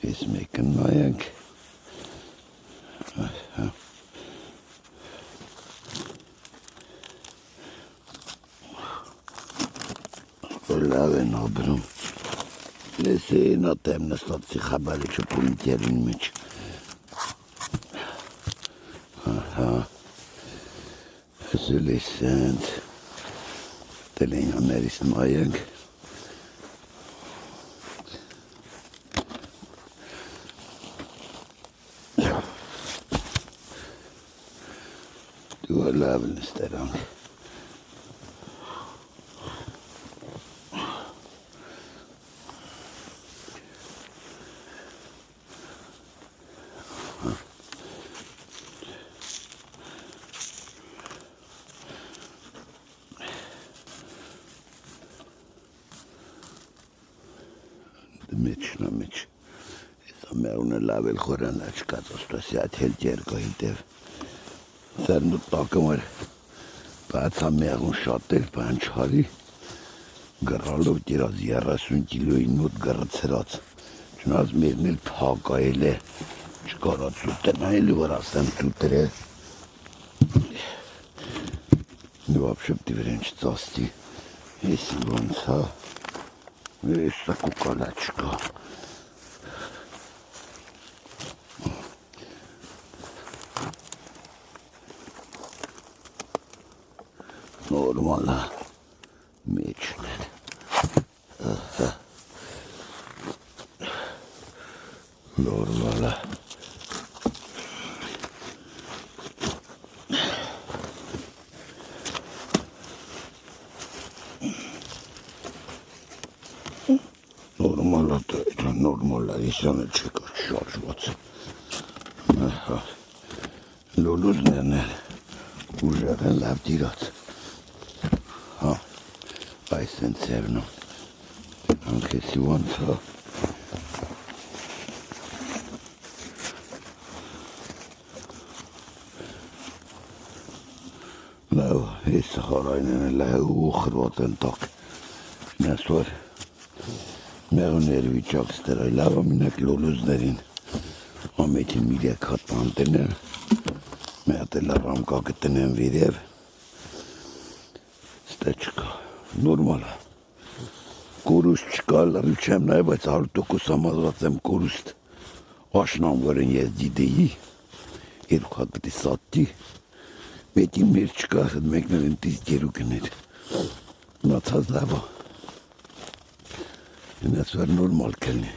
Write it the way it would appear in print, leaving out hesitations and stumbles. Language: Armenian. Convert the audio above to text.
Ես մեկը նայենք։ Լավ են ապրում։ Լեսին ատեմ նստացի խաբարիչը պունկերին մեջ։ Հսուլիսենտ տելենյաններից նայենք։ Դու լավ նստերանք։ Մեջ Եսա մեղունը լավ էլ խորան աչկած ոստոսի այդ հել ջերկոհի տև Սերն ու տակը մր բացա մեղուն շատ էր բանչարի գրալով տիրած 30 կիլոյի նոտ գրծրած չնած մերն էլ փակայել է չկարած սուտեն այլի որ ասեմ սուտր է նվապշպտի վրեն չծաստի եսի ոնց հա Եսա կուկալա չկա Նորմալ է մեջն է Նորմալ է Նորմալ է իսանը չկա շարժված լոլուզներն են ուժեղ են լավ տիրած այս են ծևնում անքեսի ոնց հա լավ ես հարայնեն է լավ ու խրված են տակ նես որ մեղուների վիճակ ստերայ լավ ամինակ լոլուզներին ամեքին միրեք հատ պանտեներ մեհատ էլ առամկա գտնեն վիրև ստե չկա նորմալ է կորուստ չկա լրիվ չեմ նայ բայց 100% համազված եմ կորուստ աշնան որեն ես դիդեի երկու հատ պտի սատտի մեկին մեր չկա մեկներ են տիզ գերուկներ մացած լավ է Ինձ որ նորմալ կլնի